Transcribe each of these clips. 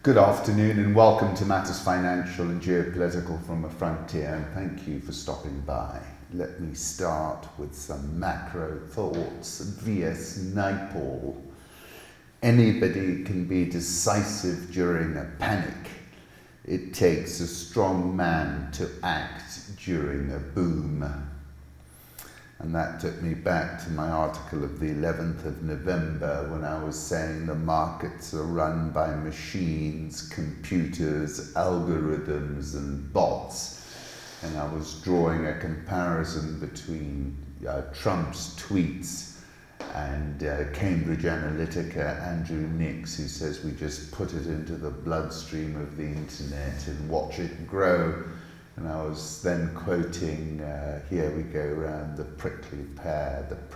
Good afternoon and welcome to Matters Financial and Geopolitical from a Frontier, and thank you for stopping by. Let me start with some macro thoughts. V.S. Naipaul. Anybody can be decisive during a panic. It takes a strong man to act during a boom. And that took me back to my article of the 11th of November when I was saying the markets are run by machines, computers, algorithms and bots. And I was drawing a comparison between Trump's tweets and Cambridge Analytica, Andrew Nix, who says we just put it into the bloodstream of the internet and watch it grow. And I was then quoting, here we go round the prickly pear at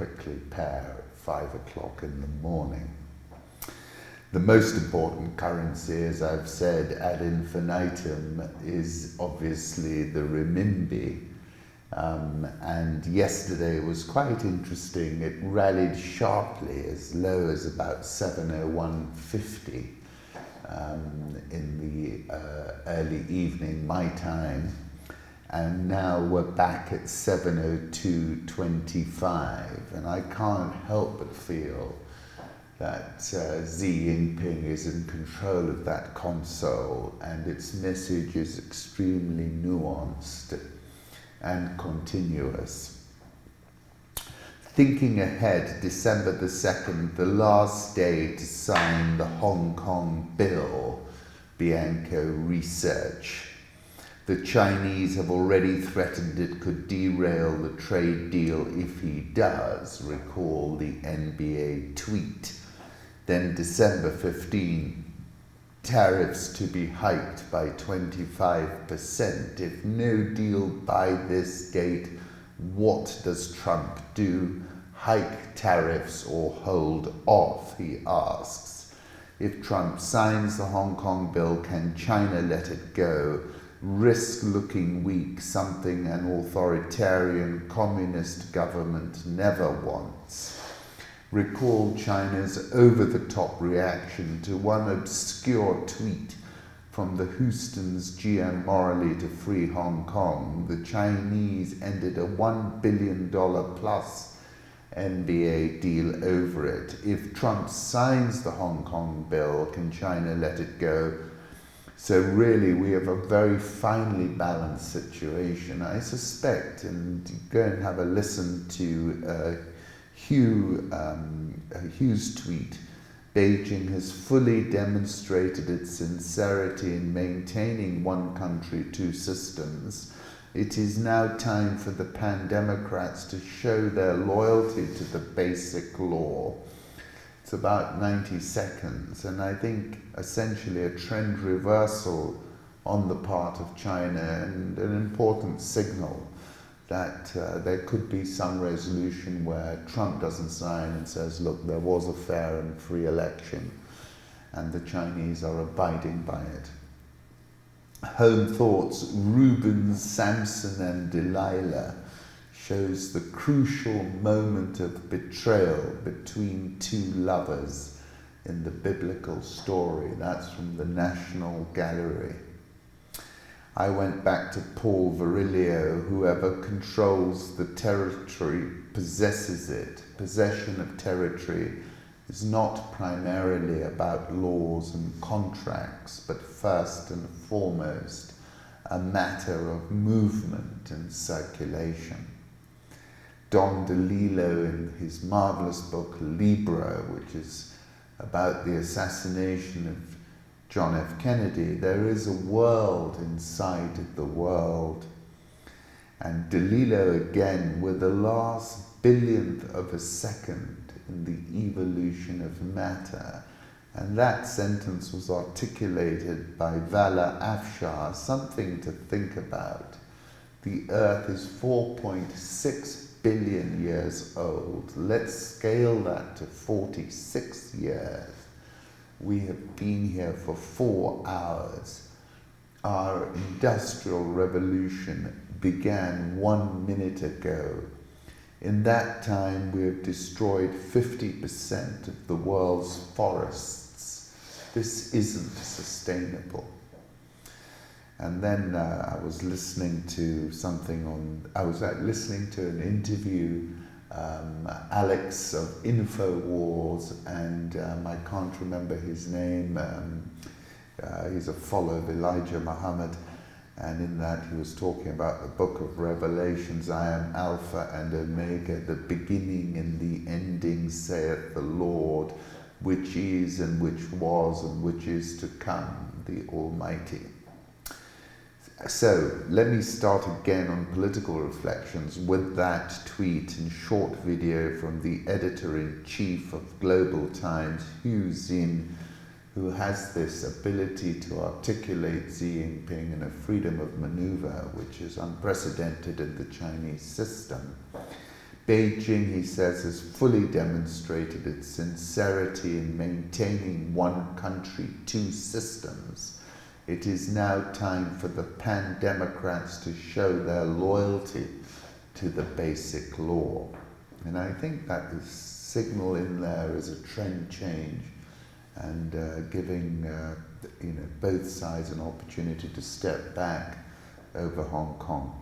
5 o'clock in the morning. The most important currency, as I've said ad infinitum, is obviously the renminbi. And yesterday was quite interesting. It rallied sharply as low as about 701.50 in the early evening, my time. And now we're back at 702.25, and I can't help but feel that Xi Jinping is in control of that console, and its message is extremely nuanced and continuous. Thinking ahead, December the 2nd, the last day to sign the Hong Kong bill, Bianco Research. The Chinese have already threatened it could derail the trade deal if he does. Recall the NBA tweet. Then December 15, tariffs to be hiked by 25%. If no deal by this date, what does Trump do? Hike tariffs or hold off, he asks. If Trump signs the Hong Kong bill, can China let it go? Risk looking weak, something an authoritarian communist government never wants. Recall China's over-the-top reaction to one obscure tweet from the Houstons GM Morley to free Hong Kong. The Chinese ended a $1 billion plus NBA deal over it. If Trump signs the Hong Kong bill, can China let it go? So really, we have a very finely balanced situation. I suspect, and go and have a listen to Hugh's tweet, Beijing has fully demonstrated its sincerity in maintaining one country, two systems. It is now time for the pan-democrats to show their loyalty to the basic law. It's about 90 seconds, and I think essentially a trend reversal on the part of China, and an important signal that there could be some resolution where Trump doesn't sign and says, look, there was a fair and free election, and the Chinese are abiding by it. Home Thoughts, Rubens, Samson and Delilah, shows the crucial moment of betrayal between two lovers in the biblical story. That's from the National Gallery. I went back to Paul Virilio. Whoever controls the territory possesses it. Possession of territory is not primarily about laws and contracts, but first and foremost a matter of movement and circulation. Don DeLillo, in his marvelous book Libra, which is about the assassination of John F. Kennedy, there is a world inside the world. And DeLillo again, with the last billionth of a second in the evolution of matter. And that sentence was articulated by Vala Afshar, something to think about. The Earth is 4.6 billion years old. Let's scale that to 46 years. We have been here for 4 hours. Our industrial revolution began 1 minute ago. In that time, we have destroyed 50% of the world's forests. This isn't sustainable. And then I was listening to listening to an interview, Alex of InfoWars, and I can't remember his name. He's a follower of Elijah Muhammad, and in that he was talking about the book of Revelations. I am Alpha and Omega, the beginning and the ending, saith the Lord, which is and which was and which is to come, the Almighty. So let me start again on political reflections with that tweet and short video from the editor-in-chief of Global Times, Hu Xin, who has this ability to articulate Xi Jinping in a freedom of maneuver which is unprecedented in the Chinese system. Beijing, he says, has fully demonstrated its sincerity in maintaining one country, two systems. It is now time for the pan-democrats to show their loyalty to the basic law. And I think that the signal in there is a trend change and giving both sides an opportunity to step back over Hong Kong.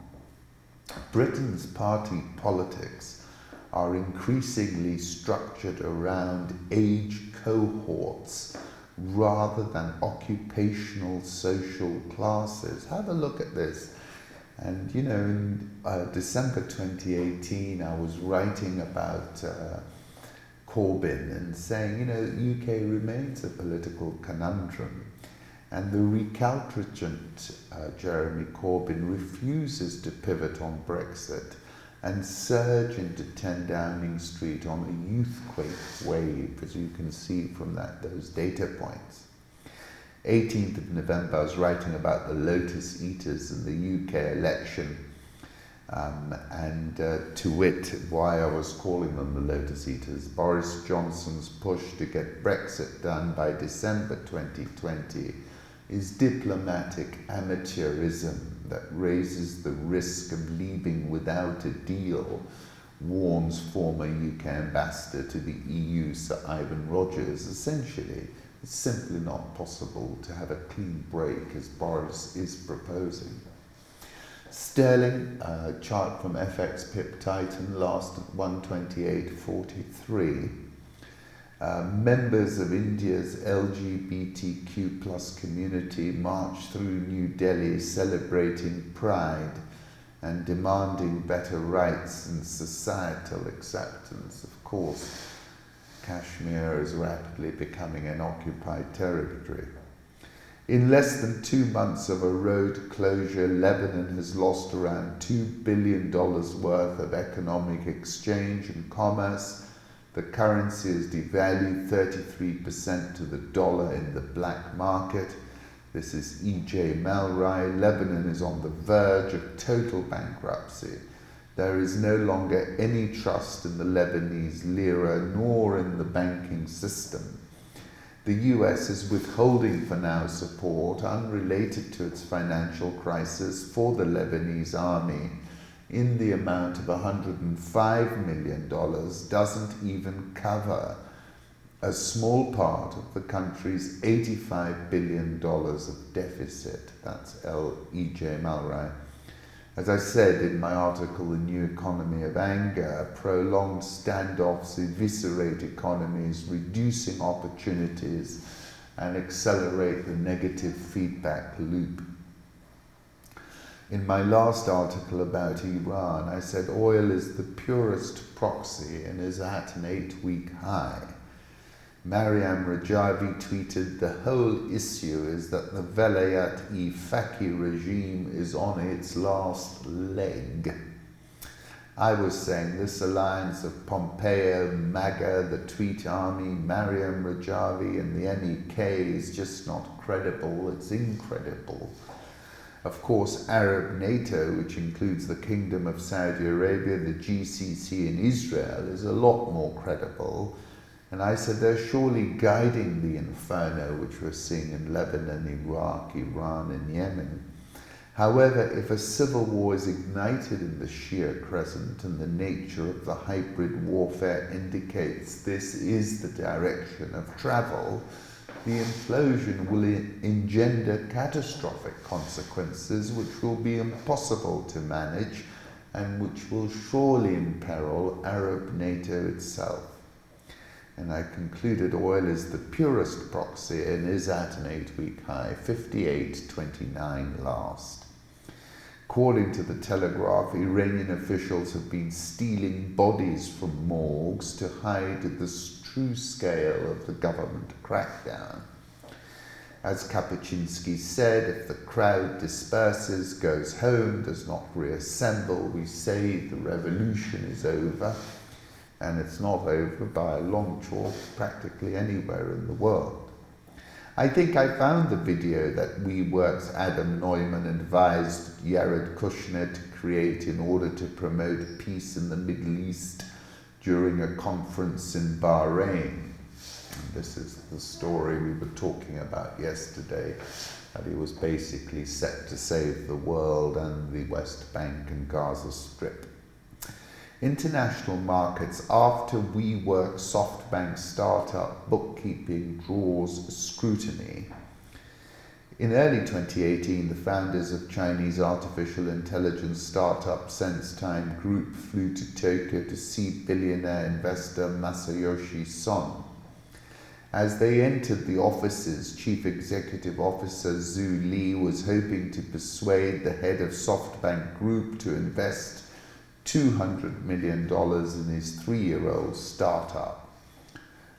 Britain's party politics are increasingly structured around age cohorts rather than occupational social classes. Have a look at this. And in December 2018, I was writing about Corbyn and saying, the UK remains a political conundrum. And the recalcitrant Jeremy Corbyn refuses to pivot on Brexit and surge into 10 Downing Street on a youthquake wave, as you can see from those data points. 18th of November, I was writing about the Lotus Eaters in the UK election, and to wit, why I was calling them the Lotus Eaters. Boris Johnson's push to get Brexit done by December 2020 is diplomatic amateurism that raises the risk of leaving without a deal, warns former UK ambassador to the EU, Sir Ivan Rogers. Essentially, it's simply not possible to have a clean break as Boris is proposing. Sterling, chart from FX Pip Titan, last at 128.43. Members of India's LGBTQ plus community marched through New Delhi celebrating Pride and demanding better rights and societal acceptance. Of course, Kashmir is rapidly becoming an occupied territory. In less than 2 months of a road closure, Lebanon has lost around $2 billion worth of economic exchange and commerce. The currency has devalued 33% to the dollar in the black market. This is E.J. Malrai. Lebanon is on the verge of total bankruptcy. There is no longer any trust in the Lebanese lira nor in the banking system. The US is withholding for now support unrelated to its financial crisis for the Lebanese army in the amount of $105 million, doesn't even cover a small part of the country's $85 billion of deficit. That's E.J. Malrai. As I said in my article, The New Economy of Anger, prolonged standoffs eviscerate economies, reducing opportunities, and accelerate the negative feedback loop. In my last article about Iran, I said oil is the purest proxy and is at an 8-week high. Mariam Rajavi tweeted, the whole issue is that the Velayat-e-Faqih regime is on its last leg. I was saying this alliance of Pompeo, MAGA, the Tweet Army, Mariam Rajavi and the MEK is just not credible, it's incredible. Of course, Arab NATO, which includes the Kingdom of Saudi Arabia, the GCC and Israel, is a lot more credible. And I said they're surely guiding the inferno which we're seeing in Lebanon, Iraq, Iran and Yemen. However, if a civil war is ignited in the Shia Crescent and the nature of the hybrid warfare indicates this is the direction of travel, the implosion will engender catastrophic consequences which will be impossible to manage and which will surely imperil Arab NATO itself. And I concluded oil is the purest proxy and is at an 8-week high, 58.29 last. According to the Telegraph, Iranian officials have been stealing bodies from morgues to hide the true scale of the government crackdown. As Kapuscinski said, if the crowd disperses, goes home, does not reassemble, we say the revolution is over, and it's not over by a long chalk practically anywhere in the world. I think I found the video that WeWork's Adam Neumann advised Jared Kushner to create in order to promote peace in the Middle East during a conference in Bahrain. And this is the story we were talking about yesterday, that he was basically set to save the world and the West Bank and Gaza Strip. International markets, after WeWork SoftBank startup bookkeeping draws scrutiny. In early 2018, the founders of Chinese artificial intelligence startup SenseTime Group flew to Tokyo to see billionaire investor Masayoshi Son. As they entered the offices, Chief Executive Officer Zhu Li was hoping to persuade the head of SoftBank Group to invest $200 million in his 3-year-old startup.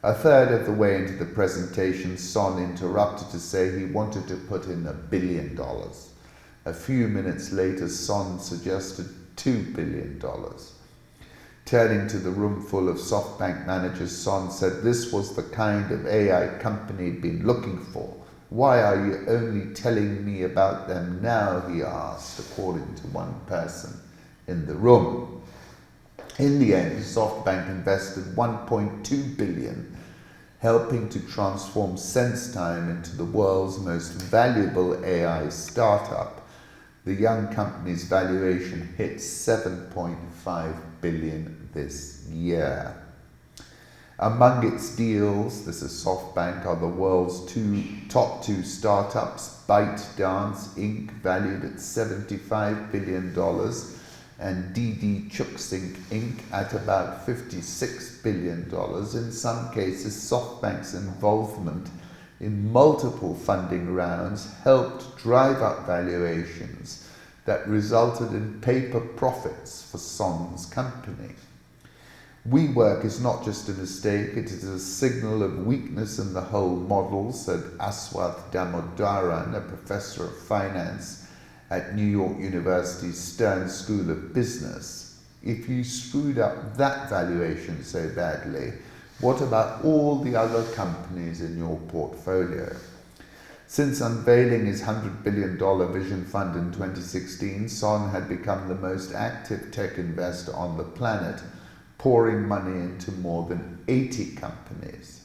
A third of the way into the presentation, Son interrupted to say he wanted to put in $1 billion. A few minutes later, Son suggested $2 billion. Turning to the room full of SoftBank managers, Son said this was the kind of AI company he'd been looking for. Why are you only telling me about them now, he asked, according to one person in the room. In the end, SoftBank invested $1.2 billion, helping to transform SenseTime into the world's most valuable AI startup. The young company's valuation hit $7.5 billion this year. Among its deals, this is SoftBank, are the world's top two startups, ByteDance Inc., valued at $75 billion, and DD Chuxing Inc. at about $56 billion. In some cases, SoftBank's involvement in multiple funding rounds helped drive up valuations that resulted in paper profits for Son's company. WeWork is not just a mistake, it is a signal of weakness in the whole model, said Aswath Damodaran, a professor of finance at New York University's Stern School of Business. If you screwed up that valuation so badly, what about all the other companies in your portfolio? Since unveiling his $100 billion vision fund in 2016, Son had become the most active tech investor on the planet, pouring money into more than 80 companies.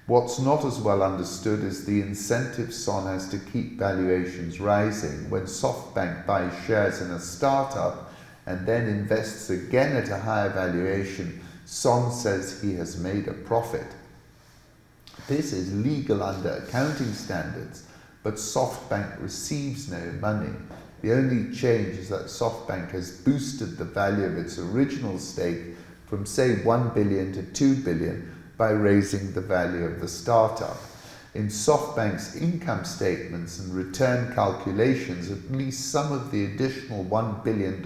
What's not as well understood is the incentive Son has to keep valuations rising. When SoftBank buys shares in a startup and then invests again at a higher valuation, Son says he has made a profit. This is legal under accounting standards, but SoftBank receives no money. The only change is that SoftBank has boosted the value of its original stake from, say, $1 billion to $2 billion by raising the value of the startup. In SoftBank's income statements and return calculations, at least some of the additional $1 billion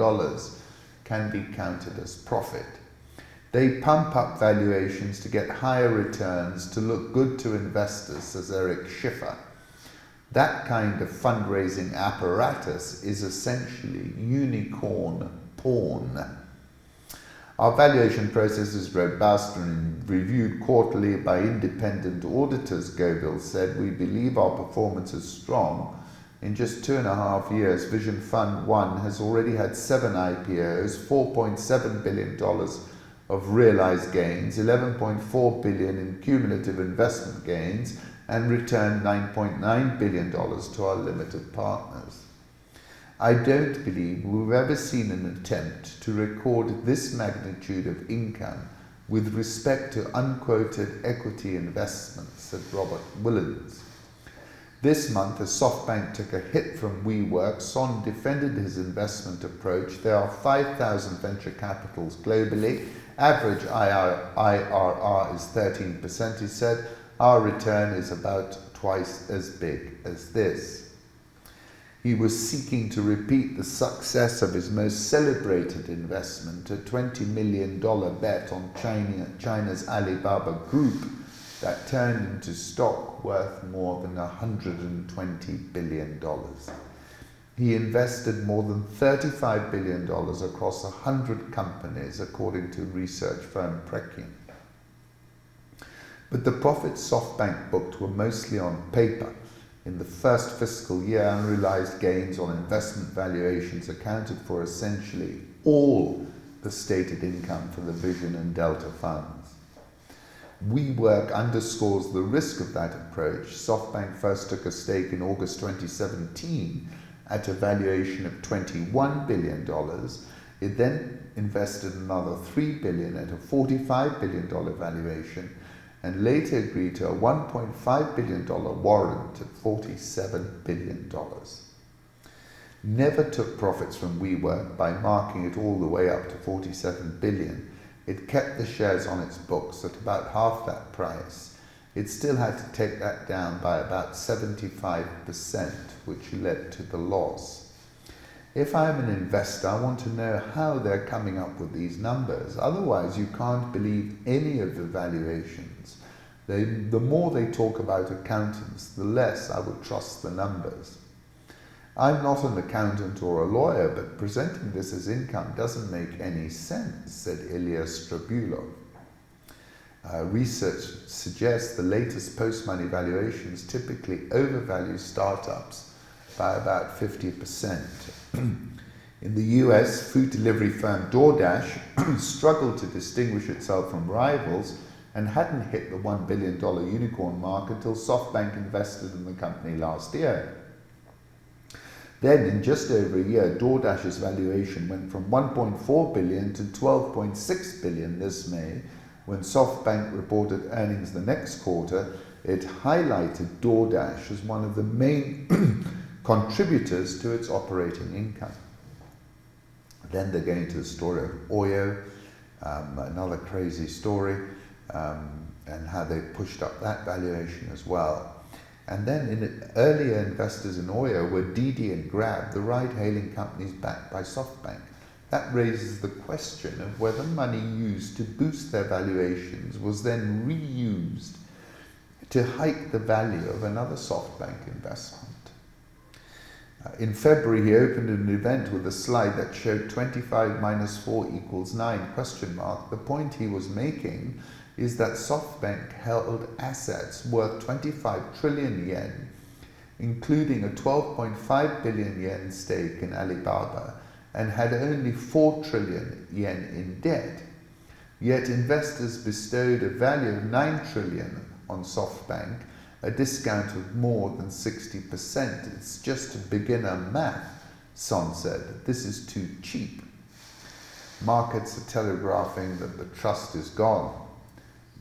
can be counted as profit. They pump up valuations to get higher returns to look good to investors, says Eric Schiffer. That kind of fundraising apparatus is essentially unicorn porn. Our valuation process is robust and reviewed quarterly by independent auditors, Goville said. We believe our performance is strong. In just 2.5 years, Vision Fund 1 has already had 7 IPOs, $4.7 billion of realized gains, $11.4 billion in cumulative investment gains, and returned $9.9 billion to our limited partners. I don't believe we've ever seen an attempt to record this magnitude of income with respect to unquoted equity investments, said Robert Willens. This month, as SoftBank took a hit from WeWork, Son defended his investment approach. There are 5,000 venture capitals globally. Average IRR is 13%, he said. Our return is about twice as big as this. He was seeking to repeat the success of his most celebrated investment, a $20 million bet on China's Alibaba Group that turned into stock worth more than $120 billion. He invested more than $35 billion across 100 companies, according to research firm Preqin. But the profits SoftBank booked were mostly on paper. In the first fiscal year, unrealized gains on investment valuations accounted for essentially all the stated income for the Vision and Delta funds. WeWork underscores the risk of that approach. SoftBank first took a stake in August 2017 at a valuation of $21 billion. It then invested another $3 billion at a $45 billion valuation, and later agreed to a $1.5 billion warrant at $47 billion. Never took profits from WeWork by marking it all the way up to $47 billion. It kept the shares on its books at about half that price. It still had to take that down by about 75%, which led to the loss. If I'm an investor, I want to know how they're coming up with these numbers. Otherwise, you can't believe any of the valuations. The more they talk about accountants, the less I would trust the numbers. I'm not an accountant or a lawyer, but presenting this as income doesn't make any sense, said Ilya Strabulov. Research suggests the latest post-money valuations typically overvalue startups by about 50%. In the US, food delivery firm DoorDash struggled to distinguish itself from rivals and hadn't hit the $1 billion unicorn mark until SoftBank invested in the company last year. Then, in just over a year, DoorDash's valuation went from $1.4 billion to $12.6 billion this May. When SoftBank reported earnings the next quarter, it highlighted DoorDash as one of the main contributors to its operating income. Then they go into the story of Oyo, another crazy story, and how they pushed up that valuation as well. And then earlier investors in Oyo were Didi and Grab, the ride-hailing companies backed by SoftBank. That raises the question of whether money used to boost their valuations was then reused to hike the value of another SoftBank investment. In February, he opened an event with a slide that showed 25 minus 4 equals 9 ? The point he was making is that SoftBank held assets worth 25 trillion yen, including a 12.5 billion yen stake in Alibaba, and had only 4 trillion yen in debt. Yet investors bestowed a value of 9 trillion on SoftBank, a discount of more than 60%. It's just a beginner math, Son said. This is too cheap. Markets are telegraphing that the trust is gone.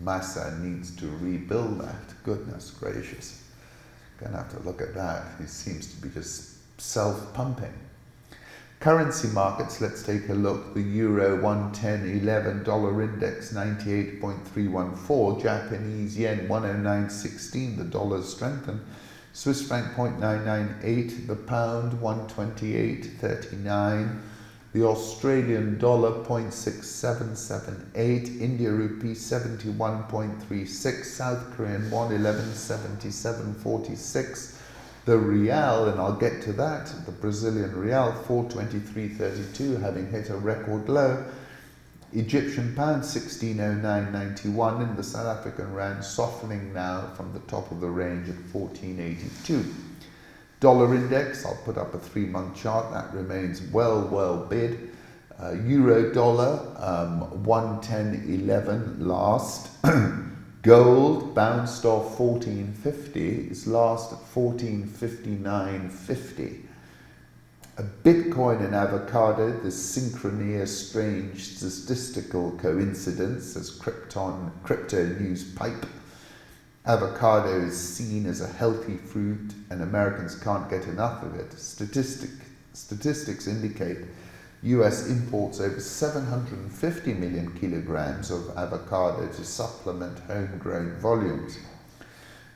Massa needs to rebuild that. Goodness gracious. Gonna have to look at that. It seems to be just self-pumping. Currency markets, let's take a look. The Euro 110.11, dollar index 98.314, Japanese yen 109.16, the dollar strengthened. Swiss franc 0.998, the pound 128.39, the Australian dollar 0.6778, India rupee 71.36, South Korean won 1177.46, the real, and I'll get to that, the Brazilian real 423.32, having hit a record low, Egyptian pound 1609.91, and the South African rand softening now from the top of the range at 1482. Dollar index, I'll put up a 3-month chart, that remains well bid. Euro dollar 110.11 last. Gold bounced off 1450, is last at 1459.50. A Bitcoin and avocado, the synchrony, a strange statistical coincidence, as crypto news pipe. Avocado is seen as a healthy fruit and Americans can't get enough of it. Statistics indicate US imports over 750 million kilograms of avocado to supplement homegrown volumes.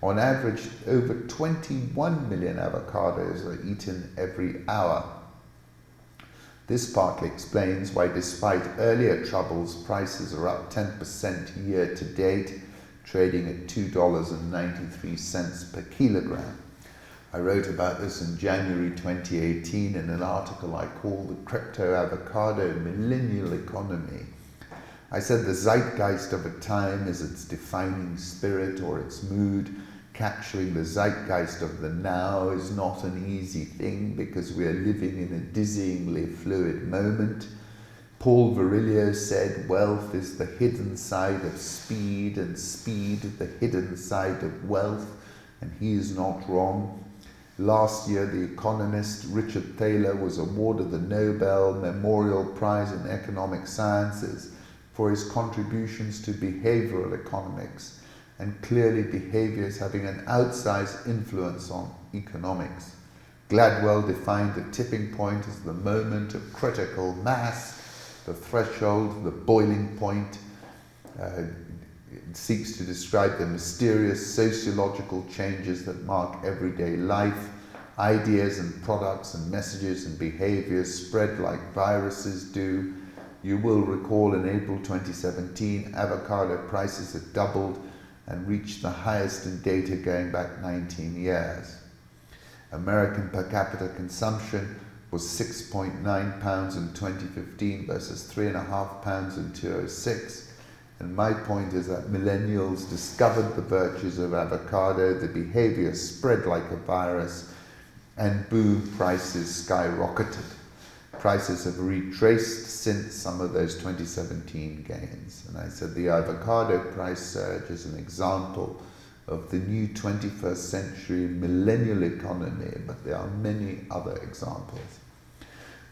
On average, over 21 million avocados are eaten every hour. This partly explains why, despite earlier troubles, prices are up 10% year to date, trading at $2.93 per kilogram. I wrote about this in January 2018 in an article I called The Crypto Avocado Millennial Economy. I said the zeitgeist of a time is its defining spirit or its mood. Capturing the zeitgeist of the now is not an easy thing because we are living in a dizzyingly fluid moment. Paul Virilio said wealth is the hidden side of speed and speed the hidden side of wealth, and he is not wrong. Last year, the economist Richard Thaler was awarded the Nobel Memorial Prize in Economic Sciences for his contributions to behavioral economics, and clearly behavior is having an outsized influence on economics. Gladwell defined the tipping point as the moment of critical mass, the threshold, the boiling point. It seeks to describe the mysterious sociological changes that mark everyday life. Ideas and products and messages and behaviors spread like viruses do. You will recall in April 2017, avocado prices had doubled and reached the highest in data going back 19 years. American per capita consumption was £6.9 in 2015 versus £3.5 in 2006. And my point is that millennials discovered the virtues of avocado, the behavior spread like a virus, and boom, prices skyrocketed. Prices have retraced since some of those 2017 gains. And I said the avocado price surge is an example of the new 21st century millennial economy, but there are many other examples.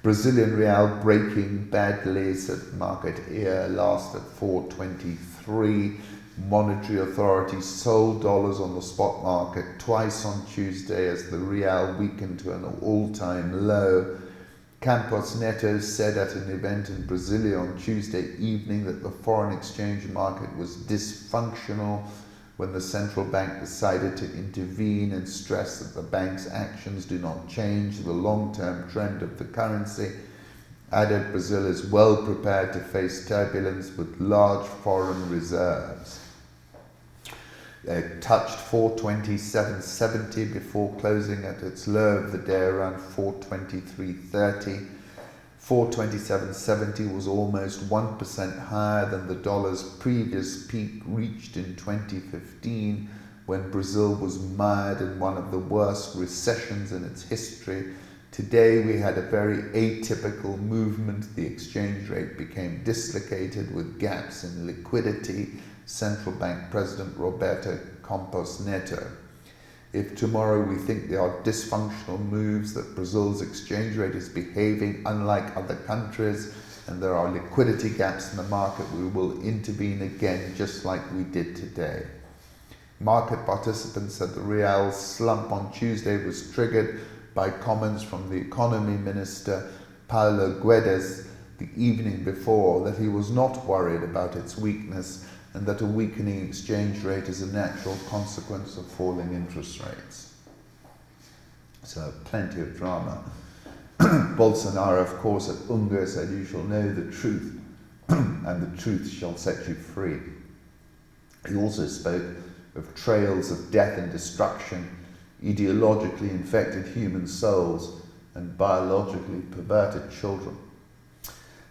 Brazilian real breaking badly, said market ear, last at 423. Monetary authorities sold dollars on the spot market twice on Tuesday as the real weakened to an all-time low. Campos Neto said at an event in Brasilia on Tuesday evening that the foreign exchange market was dysfunctional when the central bank decided to intervene and stress that the bank's actions do not change the long-term trend of the currency. Added Brazil is well prepared to face turbulence with large foreign reserves. It touched 427.70 before closing at its low of the day around 423.30. 427.70 was almost 1% higher than the dollar's previous peak reached in 2015 when Brazil was mired in one of the worst recessions in its history. Today we had a very atypical movement. The exchange rate became dislocated with gaps in liquidity. Central Bank President Roberto Campos Neto. If tomorrow we think there are dysfunctional moves, that Brazil's exchange rate is behaving unlike other countries, and there are liquidity gaps in the market, we will intervene again just like we did today. Market participants said the real's slump on Tuesday was triggered by comments from the economy minister Paulo Guedes the evening before that he was not worried about its weakness and that a weakening exchange rate is a natural consequence of falling interest rates. So plenty of drama. Bolsonaro, of course, at Unga said, "You shall know the truth, and the truth shall set you free." He also spoke of trails of death and destruction, ideologically infected human souls, and biologically perverted children.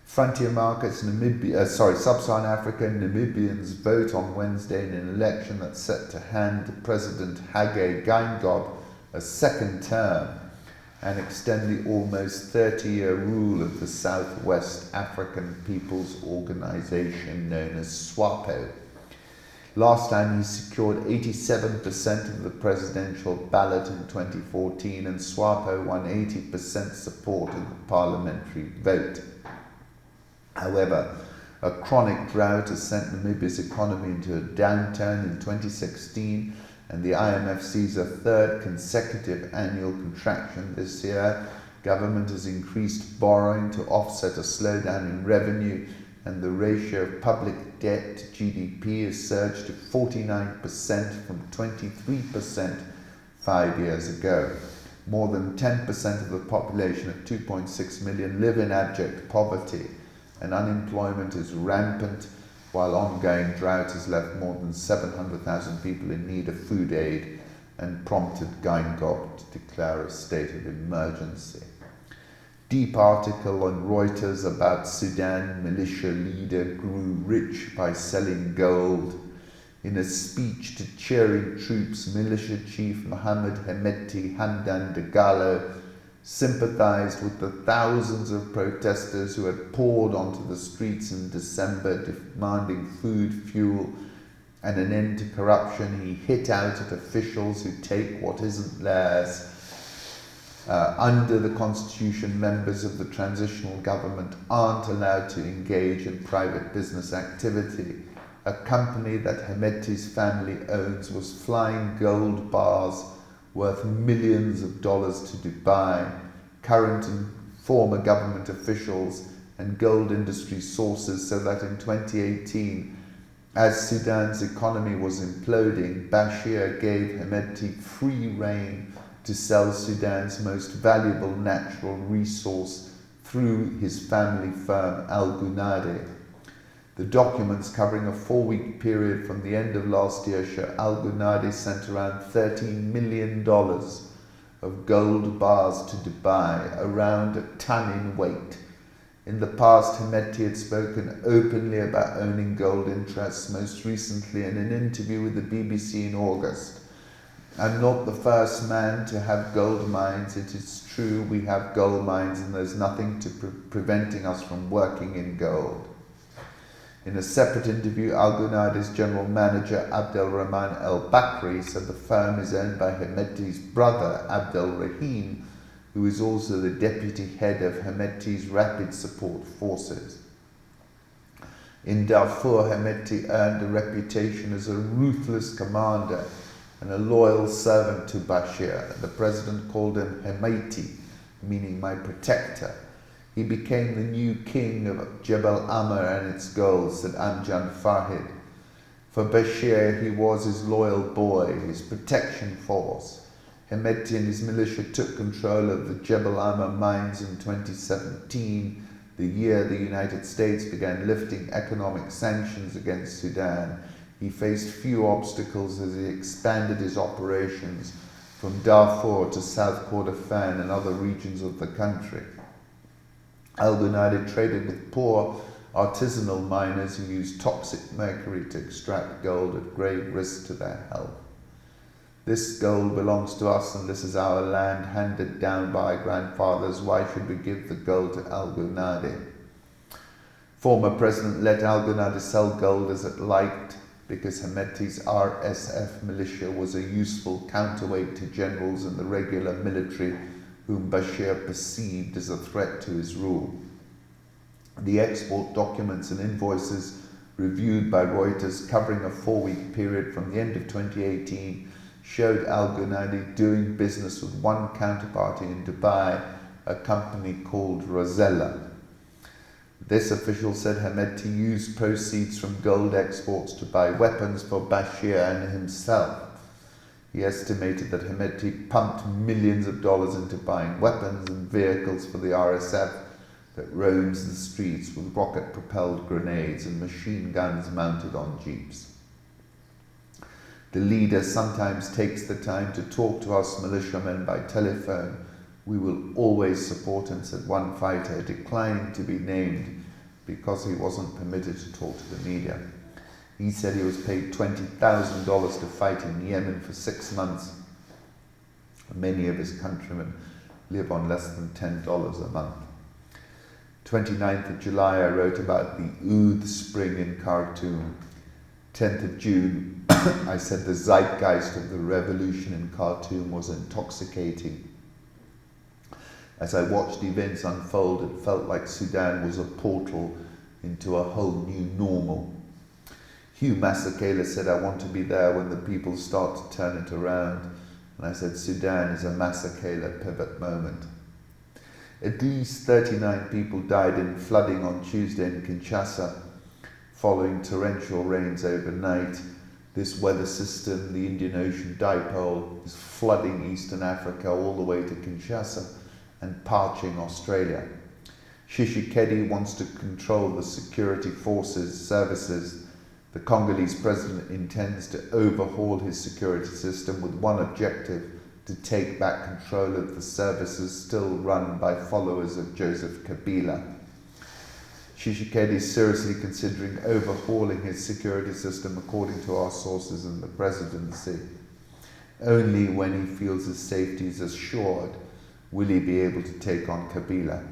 Frontier markets, Sub-Saharan Africa, Namibians vote on Wednesday in an election that's set to hand President Hage Geingob a second term and extend the almost 30-year rule of the Southwest African People's Organization known as SWAPO. Last time he secured 87% of the presidential ballot in 2014, and SWAPO won 80% support in the parliamentary vote. However, a chronic drought has sent Namibia's economy into a downturn in 2016, and the IMF sees a third consecutive annual contraction this year. Government has increased borrowing to offset a slowdown in revenue, and the ratio of public debt to GDP has surged to 49% from 23% 5 years ago. More than 10% of the population of 2.6 million live in abject poverty, and unemployment is rampant, while ongoing drought has left more than 700,000 people in need of food aid and prompted Geingob to declare a state of emergency. Deep article on Reuters about Sudan militia leader grew rich by selling gold. In a speech to cheering troops, militia chief Mohammed Hemeti Hamdan Dagalo sympathized with the thousands of protesters who had poured onto the streets in December demanding food, fuel, and an end to corruption. He hit out at officials who take what isn't theirs. Under the constitution, members of the transitional government aren't allowed to engage in private business activity. A company that Hemeti's family owns was flying gold bars worth millions of dollars to Dubai. Current and former government officials and gold industry sources say that in 2018, as Sudan's economy was imploding, Bashir gave Hemeti free rein to sell Sudan's most valuable natural resource through his family firm Al Gunade. The documents, covering a 4-week period from the end of last year, show Al Gunade sent around $13 million of gold bars to Dubai, around a ton in weight. In the past, Hemeti had spoken openly about owning gold interests, most recently in an interview with the BBC in August. "I'm not the first man to have gold mines. It is true we have gold mines, and there's nothing to preventing us from working in gold." In a separate interview, Al Gunade's general manager Abdel Rahman El Bakri said the firm is owned by Hemeti's brother Abdel Rahim, who is also the deputy head of Hemeti's Rapid Support Forces. In Darfur, Hemeti earned a reputation as a ruthless commander and a loyal servant to Bashir. The president called him Hemeti, meaning my protector. He became the new king of Jebel Amr and its gold, said Amjan Fahid. For Bashir, he was his loyal boy, his protection force. Hemeti and his militia took control of the Jebel Amr mines in 2017, the year the United States began lifting economic sanctions against Sudan. He faced few obstacles as he expanded his operations from Darfur to South Kordofan and other regions of the country. Al Gunade traded with poor artisanal miners who used toxic mercury to extract gold at grave risk to their health. "This gold belongs to us, and this is our land handed down by our grandfathers. Why should we give the gold to Al Gunade?" Former president let Al Gunade sell gold as it liked, because Hemeti's RSF militia was a useful counterweight to generals in the regular military whom Bashir perceived as a threat to his rule. The export documents and invoices reviewed by Reuters, covering a 4-week period from the end of 2018, showed Al Gunade doing business with one counterparty in Dubai, a company called Rosella. This official said Hemeti used proceeds from gold exports to buy weapons for Bashir and himself. He estimated that Hemeti pumped millions of dollars into buying weapons and vehicles for the RSF that roams the streets with rocket-propelled grenades and machine guns mounted on jeeps. "The leader sometimes takes the time to talk to us militiamen by telephone. We will always support him," said one fighter, declining to be named because he wasn't permitted to talk to the media. He said he was paid $20,000 to fight in Yemen for 6 months. Many of his countrymen live on less than $10 a month. 29th of July, I wrote about the Oud Spring in Khartoum. 10th of June, I said the zeitgeist of the revolution in Khartoum was intoxicating. As I watched events unfold, it felt like Sudan was a portal into a whole new normal. Hugh Masekela said, I want to be there when the people start to turn it around. And I said, Sudan is a Masekela pivot moment. At least 39 people died in flooding on Tuesday in Kinshasa, following torrential rains overnight. This weather system, the Indian Ocean dipole, is flooding Eastern Africa all the way to Kinshasa and parching Australia. Tshisekedi wants to control the security forces, services. The Congolese president intends to overhaul his security system with one objective: to take back control of the services still run by followers of Joseph Kabila. Tshisekedi is seriously considering overhauling his security system, according to our sources in the presidency. Only when he feels his safety is assured will he be able to take on Kabila.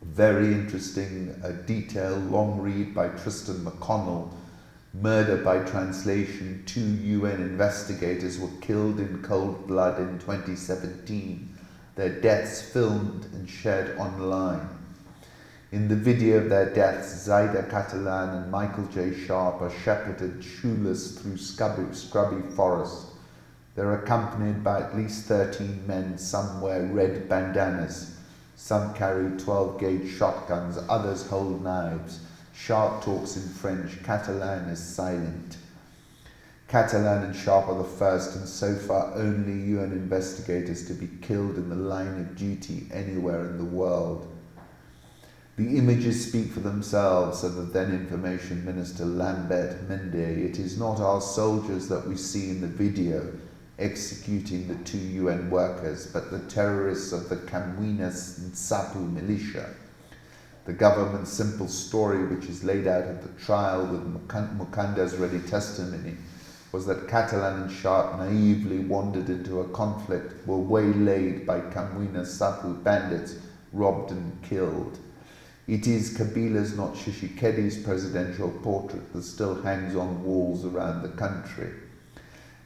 Very interesting, detail, long read by Tristan McConnell. Murder by translation. 2 UN investigators were killed in cold blood in 2017. Their deaths filmed and shared online. In the video of their deaths, Zaida Catalan and Michael J. Sharp are shepherded shoeless through scrubby forest. They're accompanied by at least 13 men, some wear red bandanas. Some carry 12-gauge shotguns, others hold knives. Sharp talks in French, Catalan is silent. Catalan and Sharp are the first and so far only UN investigators to be killed in the line of duty anywhere in the world. The images speak for themselves, said the then Information Minister Lambert Mende. It is not our soldiers that we see in the video executing the 2 UN workers, but the terrorists of the Kamwina Nsapu militia. The government's simple story, which is laid out at the trial with Mukanda's ready testimony, was that Catalan and Sharp naively wandered into a conflict, were waylaid by Kamwina Nsapu bandits, robbed and killed. It is Kabila's, not Tshisekedi's, presidential portrait that still hangs on walls around the country.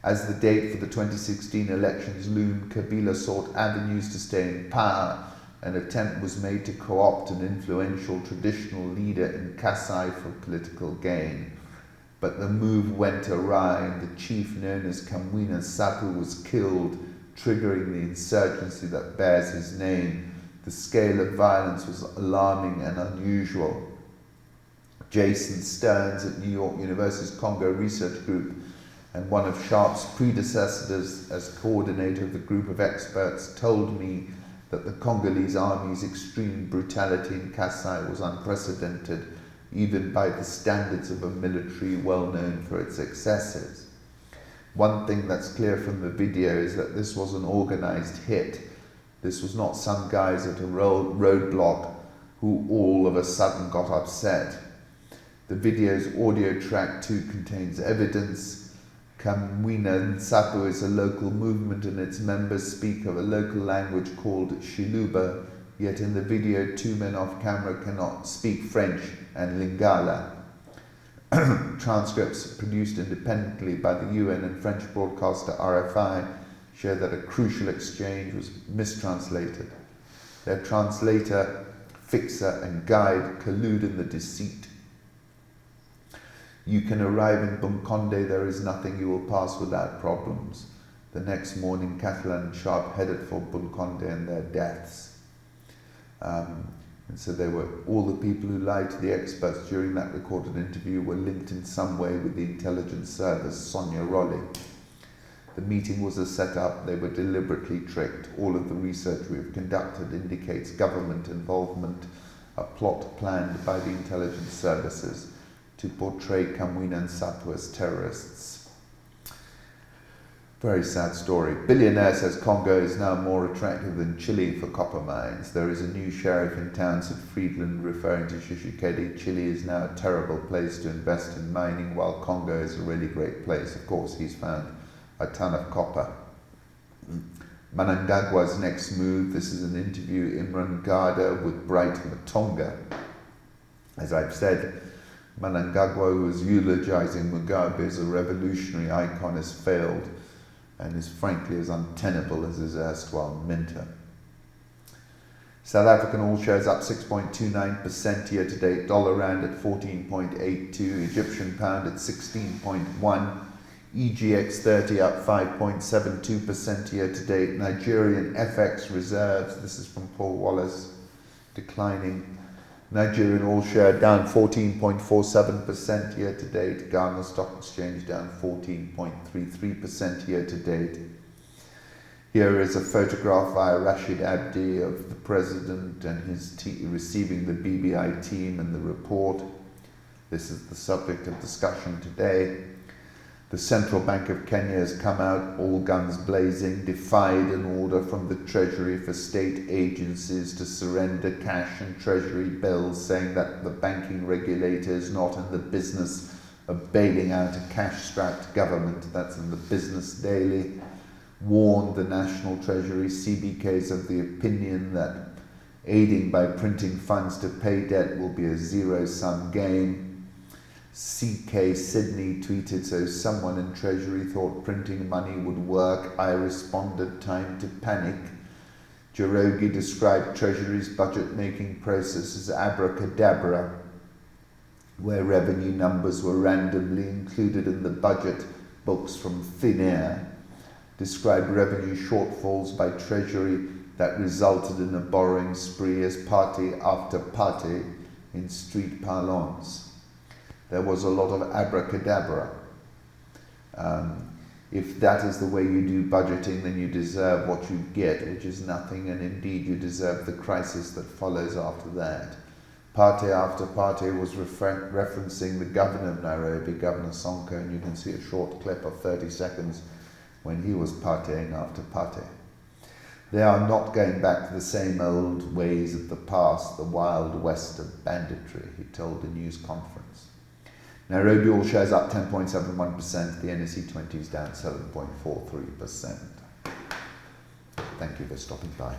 As the date for the 2016 elections loomed, Kabila sought avenues to stay in power. An attempt was made to co-opt an influential traditional leader in Kasai for political gain. But the move went awry and the chief, known as Kamwina Nsapu, was killed, triggering the insurgency that bears his name. The scale of violence was alarming and unusual. Jason Stearns at New York University's Congo Research Group and one of Sharp's predecessors as coordinator of the group of experts told me that the Congolese army's extreme brutality in Kasai was unprecedented, even by the standards of a military well known for its excesses. One thing that's clear from the video is that this was an organized hit. This was not some guys at a roadblock who all of a sudden got upset. The video's audio track 2 contains evidence. Kamwina Nsapu is a local movement and its members speak of a local language called Shiluba, yet in the video 2 men off camera cannot speak French and Lingala. Transcripts produced independently by the UN and French broadcaster RFI show that a crucial exchange was mistranslated. Their translator, fixer and guide collude in the deceit. You can arrive in Bunkonde, there is nothing you will pass without problems. The next morning, Catalan and Sharp headed for Bunkonde and their deaths. And so they were, all the people who lied to the experts during that recorded interview were linked in some way with the intelligence service, Sonia Rolli. The meeting was a setup, they were deliberately tricked. All of the research we have conducted indicates government involvement, a plot planned by the intelligence services to portray Kamwina Nsapu as terrorists. Very sad story. Billionaire says Congo is now more attractive than Chile for copper mines. There is a new sheriff in town, said Friedland, referring to Tshisekedi. Chile is now a terrible place to invest in mining, while Congo is a really great place. Of course, he's found a ton of copper. Mnangagwa's next move, this is an interview, Imran Gada with Bright Matonga. As I've said, Mnangagwa, who was eulogizing Mugabe as a revolutionary icon, has failed and is frankly as untenable as his erstwhile minter. South African all shares up 6.29% year to date, dollar rand at 14.82, Egyptian pound at 16.1, EGX 30 up 5.72% year to date, Nigerian FX reserves, this is from Paul Wallace, declining. Nigerian all share down 14.47% year to date, Ghana Stock Exchange down 14.33% year to date. Here is a photograph via Rashid Abdi of the president and his team receiving the BBI team and the report. This is the subject of discussion today. The Central Bank of Kenya has come out, all guns blazing, defied an order from the Treasury for state agencies to surrender cash and Treasury bills, saying that the banking regulator is not in the business of bailing out a cash-strapped government. That's in the Business Daily. Warned the National Treasury CBKs of the opinion that aiding by printing funds to pay debt will be a zero-sum game. CK Sydney tweeted, so someone in Treasury thought printing money would work. I responded, time to panic. Jorogi described Treasury's budget-making process as abracadabra, where revenue numbers were randomly included in the budget books from thin air. Described revenue shortfalls by Treasury that resulted in a borrowing spree as party after party in street parlance. There was a lot of abracadabra. If that is the way you do budgeting, then you deserve what you get, which is nothing, and indeed you deserve the crisis that follows after that. Party after party was referencing the governor of Nairobi, Governor Sonko, and you can see a short clip of 30 seconds when he was partying after party. They are not going back to the same old ways of the past, the wild west of banditry, he told a news conference. Nairobi all shares up 10.71%, the NSE 20 is down 7.43%. Thank you for stopping by.